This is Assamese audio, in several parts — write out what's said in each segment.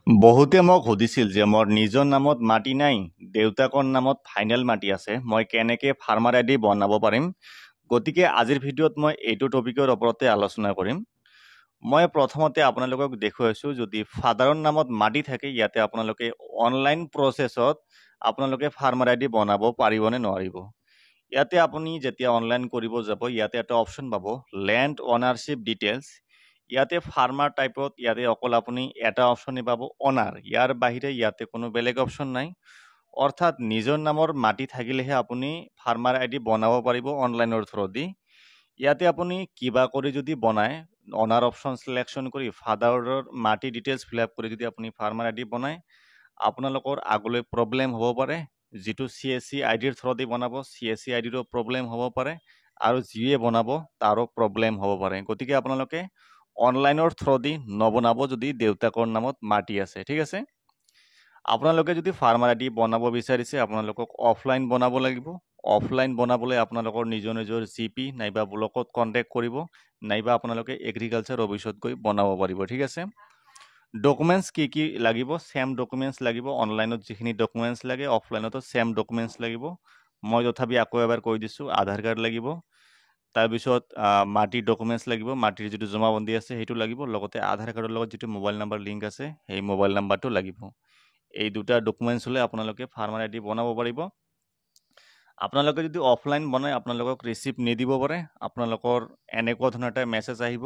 বহুতে মোক সুধিছিল যে মোৰ নিজৰ নামত মাটি নাই, দেউতাকৰ নামত ফাইনেল মাটি আছে, মই কেনেকৈ ফাৰ্মাৰ আইডি বনাব পাৰিম। গতিকে আজিৰ ভিডিঅ'ত মই এইটো টপিকৰ ওপৰতে আলোচনা কৰিম। মই প্ৰথমতে আপোনালোকক দেখুৱাইছোঁ, যদি ফাদাৰৰ নামত মাটি থাকে ইয়াতে আপোনালোকে অনলাইন প্ৰচেছত আপোনালোকে ফাৰ্মাৰ আইডি বনাব পাৰিবনে নোৱাৰিব। ইয়াতে আপুনি যেতিয়া অনলাইন কৰিব যাব ইয়াতে এটা অপশ্যন পাব, লেণ্ড অনাৰশ্বিপ ডিটেইলছ। ইয়াতে ফাৰ্মাৰ টাইপত ইয়াতে অকল আপুনি এটা অপশ্যনেই পাব, অনাৰ। ইয়াৰ বাহিৰে ইয়াতে কোনো বেলেগ অপশ্যন নাই। অৰ্থাৎ নিজৰ নামৰ মাটি থাকিলেহে আপুনি ফাৰ্মাৰ আইডি বনাব পাৰিব অনলাইনৰ থ্ৰুদি। ইয়াতে আপুনি কিবা কৰি যদি বনায়, অনাৰ অপশ্যন চিলেকশ্যন কৰি ফাদাৰৰ মাটি ডিটেইলছ ফিল আপ কৰি যদি আপুনি ফাৰ্মাৰ আইডি বনায়, আপোনালোকৰ আগলৈ প্ৰব্লেম হ'ব পাৰে। যিটো CSC আইডিৰ থ্ৰুদি বনাব, CSC আইডিৰো প্ৰব্লেম হ'ব পাৰে, আৰু যিয়ে বনাব তাৰো প্ৰব্লেম হ'ব পাৰে। গতিকে আপোনালোকে অনলাইনৰ থ্ৰুদি নবনাব যদি দেউতাকৰ নামত মাটি আছে, ঠিক আছে। আপোনালোকে যদি ফাৰ্মাৰ আইডি বনাব বিচাৰিছে আপোনালোকক অফলাইন বনাব লাগিব। অফলাইন বনাবলৈ আপোনালোকৰ নিজৰ GP নাইবা ব্লকত কণ্টেক্ট কৰিব, নাইবা আপোনালোকে এগ্ৰিকালচাৰ অফিচত গৈ বনাব পাৰিব, ঠিক আছে। ডকুমেণ্টছ কি কি লাগিব? সেম ডকুমেণ্টছ লাগিব। অনলাইনত যিখিনি ডকুমেণ্টছ লাগে অফলাইনতো সেম ডকুমেণ্টছ লাগিব। মই তথাপি আকৌ এবাৰ কৈ দিছোঁ, আধাৰ কাৰ্ড লাগিব, তাৰপিছত মাটিৰ ডকুমেণ্টছ লাগিব, মাটিৰ যিটো জমাবন্দী আছে সেইটো লাগিব, লগতে আধাৰ কাৰ্ডৰ লগত যিটো মোবাইল নাম্বাৰ লিংক আছে সেই মোবাইল নাম্বাৰটো লাগিব। এই দুটা ডকুমেণ্টছ হ'লে আপোনালোকে ফাৰ্মাৰ আইডি বনাব পাৰিব। আপোনালোকে যদি অফলাইন বনায় আপোনালোকক ৰিচিপ্ট নিদিব পাৰে। আপোনালোকৰ এনেকুৱা ধৰণৰ এটা মেছেজ আহিব,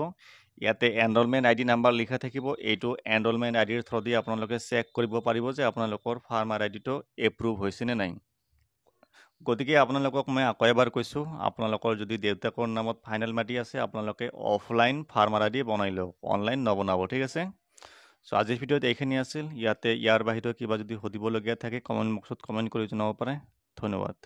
ইয়াতে এনৰলমেণ্ট আইডি নাম্বাৰ লিখা থাকিব। এইটো এনৰলমেণ্ট আইডিৰ থ্ৰুদি আপোনালোকে চেক কৰিব পাৰিব যে আপোনালোকৰ ফাৰ্মাৰ আইডিটো এপ্ৰুভ হৈছে নে নাই। গতিকে আপোনালোকক মই আকৌ এবাৰ কৈছোঁ, আপোনালোকৰ যদি দেউতাকৰ নামত ফাইনেল মাটি আছে আপোনালোকে অফলাইন ফাৰ্মাৰ আইডি বনাই লওক, অনলাইন নবনাব, ঠিক আছে। চ' আজিৰ ভিডিঅ'ত এইখিনি আছিল। ইয়াৰ বাহিৰেও কিবা যদি সুধিবলগীয়া থাকে কমেণ্ট বক্সত কমেণ্ট কৰি জনাব পাৰে। ধন্যবাদ।